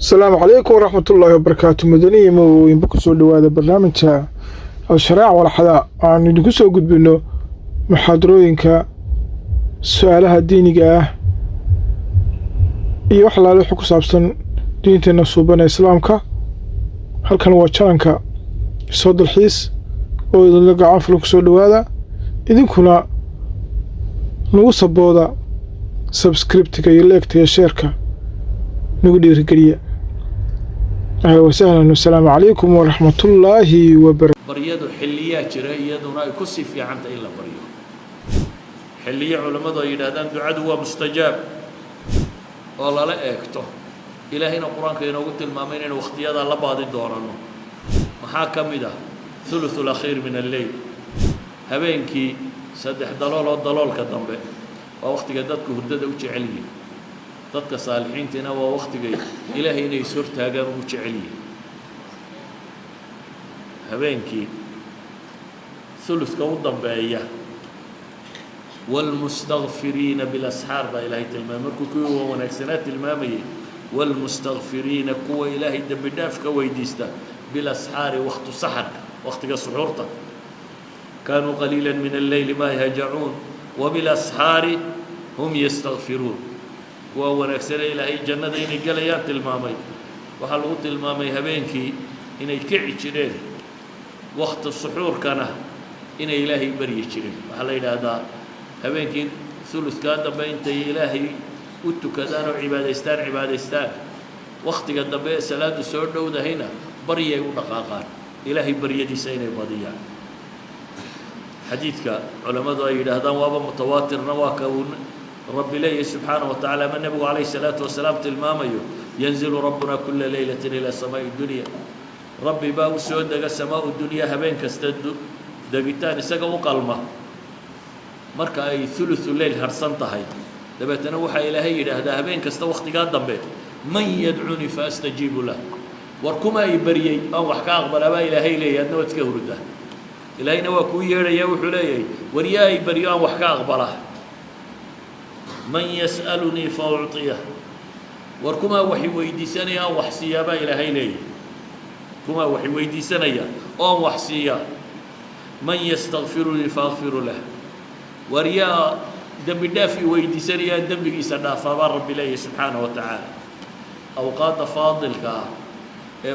السلام عليكم ورحمة الله وبركاته. مدني وينبكو سو دواده برنامجka الشريعة والحياة aan idinku soo gudbino muxaadarooyinka su'aalaha diiniga ah iyo wax laalo ku saabsan diinteena suubana islaamka. halkan waa channelka soo dalxiis oo idin gacan ful ku soo dhawaada idinkuna nagu sabooda subscribe-ka iyo like-ka iyo share-ka nagu dhiirigeliya. أهلا وسهلا والسلام عليكم ورحمة الله وبركاته. بريدو حليات جرا يدنا يكسي في عنت إلا بريو حلية علماء يدهدان دعاء مستجاب والله لا أكتو إلى هنا القرآن كنا قلت المامين واختيار الله بعض الدوران محاكم ده ثلث الأخير من الليل هبينكي سدح ضلال كذنب ووقت جدتك هدد وجه علمي dadka saalixiintina waa waqtigay ilaahay inay soo taagaan ugu jecel yihiin habeenkii thuluthka u dambeeya والمستغفرين بالأسحار با إلهي تلمام مركو كوا ونكسنات المامية والمستغفرين كوا إلهي دبداف كويديستا بالأسحار وقت سحر وقت سحورتا كانوا قليلا من الليل ما يهجعون وبالأسحار هم يستغفرون ونكسر إلهي جنة إني قليات المامي وحلوت المامي هبينكي إني كعجرين وقت السحور كان إني إلهي بريجرين وحليل هذا هبينكي ثلث كان بين إلهي وتكدان عبادستان وقت قد بين صلاة السحور وده هنا بريه ودقاقان إلهي بريه دي سيني بضيع حديثك علماء هذا وابا متواتر نواكون رب ليه سبحانه وتعالى من نبي عليه الصلاة والسلام تلماميه ينزل ربنا كل ليلة إلى سماء الدنيا ربي باو سود دق سماء الدنيا هبين كستد دقيتان سجوا قلمه مركا أي ثلث الليل هرسنتهاي دبت نوحى إلى هي هذا هبين كست وقت قادم بيت من يدعوني فأستجيب له وركما يبري أو حكاق بلا إلى هي ليه أنه تكهرده إلى هنا وكوي يا وحليه وريا يبري أو حكاق بلا من يسألني فأعطيه وركما وحي ويدي سنيا وحسيا با إلى هيلي كما وحي ويدي سنيا أو وحسيا من يستغفرني فأغفر له وريا دم دافي ويدي سنيا دم يسنا فرب الله سبحانه وتعالى أوقات فاضل كا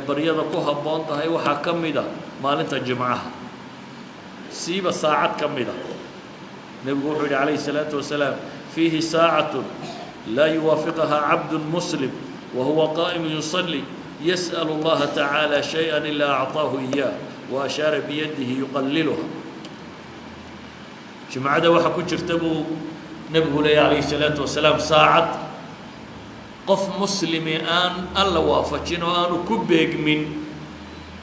بريضة كوها بونتها وحا كمدا مالنتا جمعها سيب ساعات كمدا نبي عليه الصلاة والسلام فيه ساعة لا يوافقها عبد مسلم وهو قائم يصلي يسأل الله تعالى شيئا إلا أعطاه إياه وأشار بيده يقللها جماعة وحكو جرتبو نبي عليه الصلاة والسلام ساعة قف مسلم آن الله وافتشين وآن كبيق من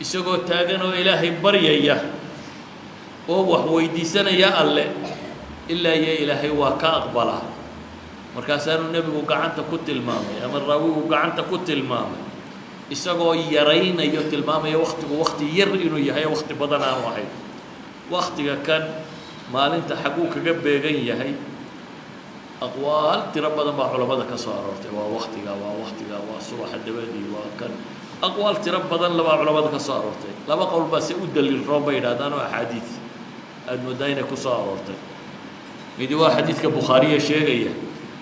إساقو تاغنو إلهي بريا وهو يدي سنة يا الله إلا يا إلهي وكا أقبله مركاسان النبي وقعنت كت المامي أمر راوي وقعنت كت المامي إساقو يرين يوت المامي وقت يرينو يهي وقت بدنا واحد وقت كان مال انت حقوق قبل يهي أقوال تربنا مع علماء كسارات ووقتها وصبح الدبادي وكان أقوال تربنا لما علماء كسارات لما قول بس أدل للربين هذا أحاديث أنه داينا كسارات مدوا حديث كبخاري شيء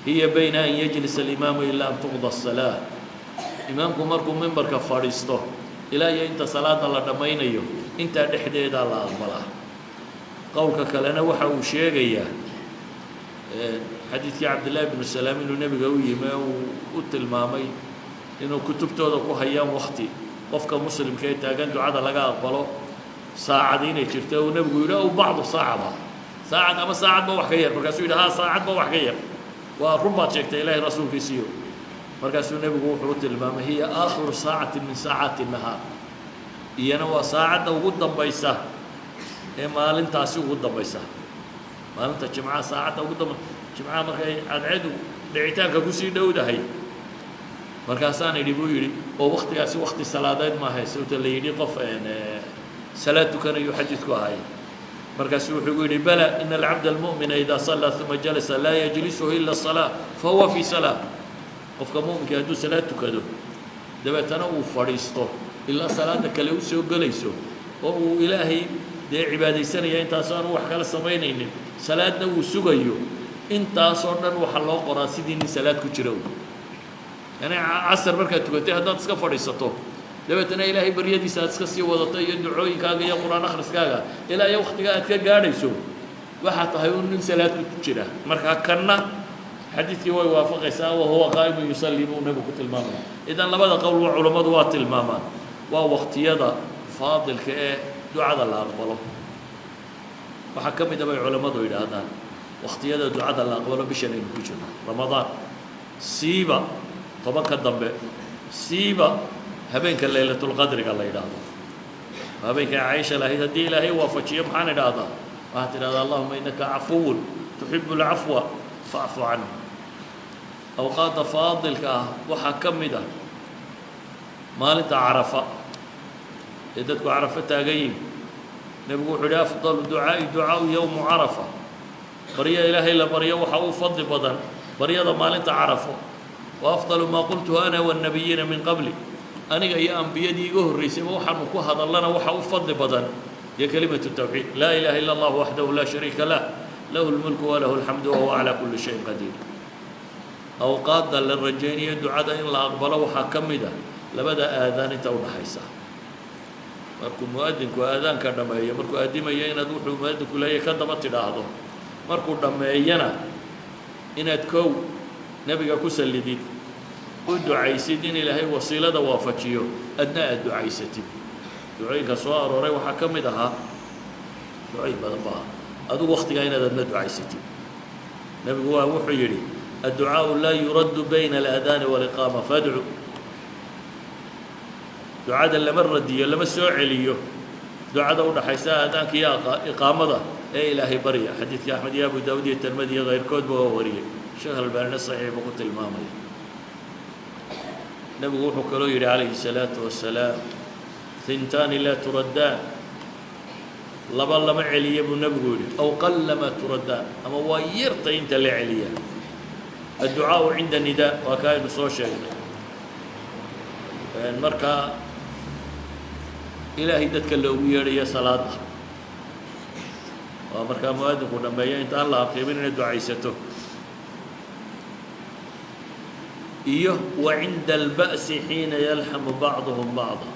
هي بين أن يجلس الإمام إلا أن تقضى الصلاة إمامكم مركم منبر كفارستو إلى أنت صلاة الله دمين يوم أنت دحديد الله أقبله قولك كلنا وحو شيء حديث عبد الله بن السلام إنه نبي قوي ما وقلت المامي إنه كتبته ذوق هيام وقتي قفك مسلم كي تاجن دعاء لقى أقبله ساعدين يشرته ونبي يقول وبعض صعبة ساعد أما ساعد بوح غير مركزوا إلى ها ساعد بوح غير وربما شكت إلهي رسول في سيو مركزوا النبي وحروت المام هي آخر ساعة من ساعات النهار ينوى ساعد وقد بيسا ما لن تاسيو قد بيسا ما لن تجمع ساعد وقد جمعة مركز عدعدو لعتاك كسي دودة هي مركزان اللي بيقولي ووقت ياسي وقت الصلاة ما هي سوت اللي يقف صلاة كان يحدثك هاي مركز يقول بلى إن العبد المؤمن إذا صلى ثم جلس لا يجلسه إلا الصلاة فهو في صلاة قفك مؤمن كهدو صلاة كدو dabeetana uu fadhiisto ilaa salaada kale u soo gelayso oo uu ilaahay dee cibaadaysanaya intaasoo aan wax kala samaynaynin salaadna uu sugayo intaasoo dhan waxaa loo qoraa sidii nin salaad ku jira yani casar markaad tukatay haddaad iska fadhiisato dabeetana ilaahay baryadiisa aad iska sii wadato iyo ducooyinkaaga iyo qur-aan akhriskaaga ilaa iyo waktiga aad ka gaadhayso waxaa tahay un nin salaad ku jira markaa kanna xadiidkii way waafaqaysaa wahuwa qaa'imun yusalli buu nebigu ku tilmaamaya idan labada qowl waa culammadu waa tilmaamaan waa waqtiyada faadilka ee ducada la aqbalo waxaa ka mid a bay culammadu yidhaahdaan waqtiyada ducada la aqbalo bishan aynu ku jirno ramadaan siiba tobanka dambe siiba habeenka laylatulqadriga la yidhaahdo habeenka caaisha lahayd haddii ilaahay waafajiyo maxaan idhaahdaa waxaad tidhahdaa allahuma innaka cafuwun tuxibu alcafwa facfu canni awqaadda faadilka ah waxaa ka mid ah maalinta carafa ee dadku carafo taagan yihin nebigu wuxuu yidhi afdalu ducaa'i ducaau yowmu carafa baryo ilaahay la baryo waxa uu fadli badan baryada maalinta carafo wa afdalu maa qultuhu ana waannabiyiina min qabli aniga iyo ambiyadii iga horraysayba waxaanu ku hadallana waxa u fadli badan iyo kelimatu tawxiid laa ilaaha illa allah waxdahu laa shariika lah lahu lmulku walahu alxamdu wahuwa calaa kulli shayin qadiir awqaadda la rajaynayo ducada in la aqbalo waxaa ka mid ah labada aadaan inta u dhaxaysa markuu mu'adinku aadaanka dhammeeyo markuu aadimayo inaad wuxuu mu'adinku leeyahay ka daba tidhaahdo markuu dhammeeyana inaad kow nebiga ku sallidid u ducaysid in ilaahay wasiilada waafajiyo adna aad ducaysatid ducooyinka soo arooray waxaa ka mid ahaa ducooyin badan ba ah adugu waktigaa inaad adna ducaysatid nebigu waa wuxuu yidhi adducaau laa yuraddu bayna alaadaani waliqaama fadcu ducada lama radiyo lama soo celiyo ducada u dhaxaysa aadaanka iyo iqaamada ee ilaahay barya xadiidkii axmed iyo abu daawud iyo tirmidi iyo kayrkoodba waa wariyey sheekh albaanina saxiix buu ku tilmaamaya nebigu wuxuu kaloo yidhi calayhi الsalaatu wasalaam hintaani laa turaddaan laba lama celiya buu nebigu yidhi aw qallama turaddaan ama waa yartay inta la celiya adducaau cinda nidaa waa kaa aynu soo sheegnay markaa ilaahay dadka loogu yeedhaya salaada waa markaa mu'adinku dhammeeya inta aan la aqiimin inay ducaysato iyo wa cinda alba'si xiina yalxamu bacduhum bacda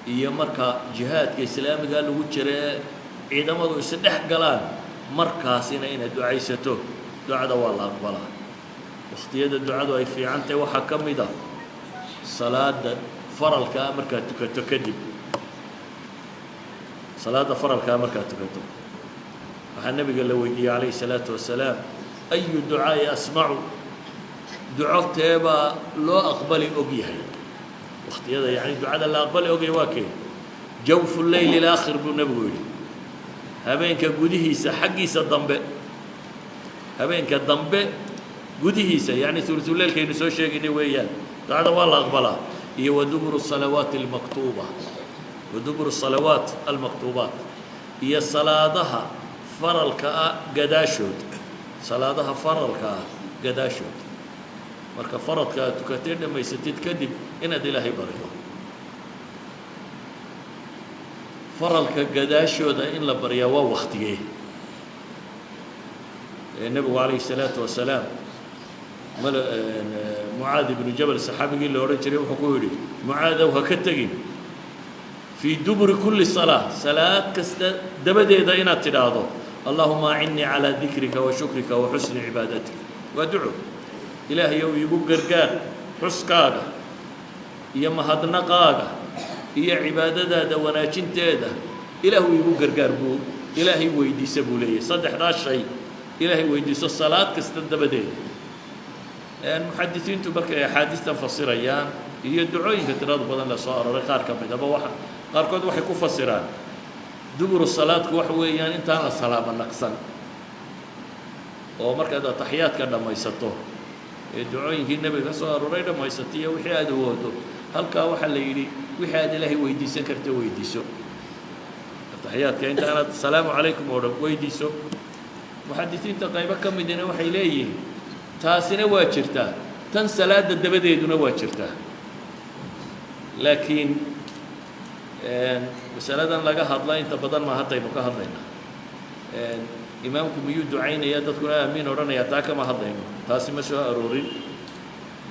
iyo marka jihaadka islaamigaa lagu jira ee ciidamadu isdhex galaan markaasina inaad ducaysato ducada waa la aqbalaa waqtiyada ducadu ay fiican tahay waxaa ka mid ah salaada faralkaa markaad tukato kadib salaada faralkaa markaad tukato waxaa nebiga la weydiiyey calayhi الsalaatu wasalaam ayu ducaa'i asmacu duco teebaa loo aqbali og yahay waqtiyada yani ducada la aqbali ogyahay waa kee jawfu leyl ilaakhir buu nebigu yidhi habeenka gudihiisa xaggiisa dambe habeenka dambe gudihiisa yani ulusuleylkaynu soo sheegaynay weeyaan ducada waa la aqbalaa iyo waduburu salawaati almaktuuba waduburu salawaat almaktuubaat iyo salaadaha faralka ah gadaashood salaadaha faralka ah gadaashood marka faradka aad tukatay dhammaysatid kadib inaad ilaahay barido faralka gadaashooda in la baryaa waa waktigee nebigu calayhi الsalaatu wasalaam mucaad ibnu jabal saxaabigii la odhan jiray wuxuu ku yidhi mucaadow ha ka tegin fii duburi kulli salaa salaad kasta dabadeeda inaad tidhaahdo allahuma acinnii calaa dikrika wa shukrika wa xusni cibaadatika waa duco ilaahayow iigu gargaar xuskaaga iyo mahadnaqaaga iyo cibaadadaada wanaajinteeda ilaahu iigu gargaar buu ilaahay weydiisa buu leeyahay saddexdaas shay ilaahay weydiiso salaad kasta dabadeeda muxadisiintu markay axaadiistan fasirayaan iyo ducooyinka tirada badan la soo aroray qaar ka midaba qaarkood waxay ku fasiraan duburu salaadku waxa weeyaan intaan la salaamo naqsan oo markaad ataxiyaadka dhammaysato ee ducooyinkii nebiga ka soo aroray dhammaysatay iyo wixii aad awoodo halkaa waxaa la yidhi wixii aad ilaahay weydiisan karta weydiiso ataxiyaadka intaanaad asalaamu calaykum oo dhan weydiiso muxadisiinta qaybo ka midina waxay leeyihiin taasina waa jirtaa tan salaada dabadeeduna waa jirtaa لكن مسألة لقى هضلا أنت بدل ما هضين وكهضينا إمامكم يدعين يا تذكر آمين ورنا يتاك ما هضين تاسي مسوا أرورين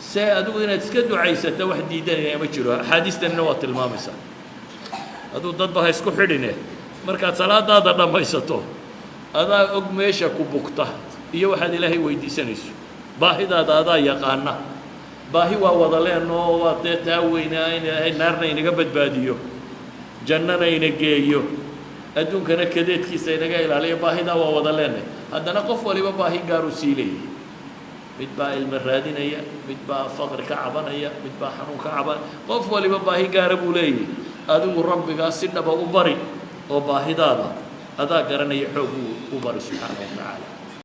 سأدو إن تسكدوا عيسى توحد ديدان يا مجرو حادثة النوات المامسة أدو ضد بها يسكو حرينه مركات صلاة هذا ما يسطو هذا أقميش أكو بكتة iyo waxaad ilaahay weydiisanayso baahidaada adaa yaqaana baahi waa wada leenoo waa dee taa weynaa in ilaahay naarna inaga badbaadiyo jannana ina geeyo adduunkana kadeedkiisa inaga ilaaliyo baahidaa waa wada leenay haddana qof waliba baahi gaar u sii leeyahay mid baa ilma raadinaya mid baa faqri ka cabanaya mid baa xanuun ka caban qof waliba baahi gaara buu leeyahay adigu rabbigaa si dhaba u bari oo baahidaada adaa garanaya xoog u bari subxaana wa tacaala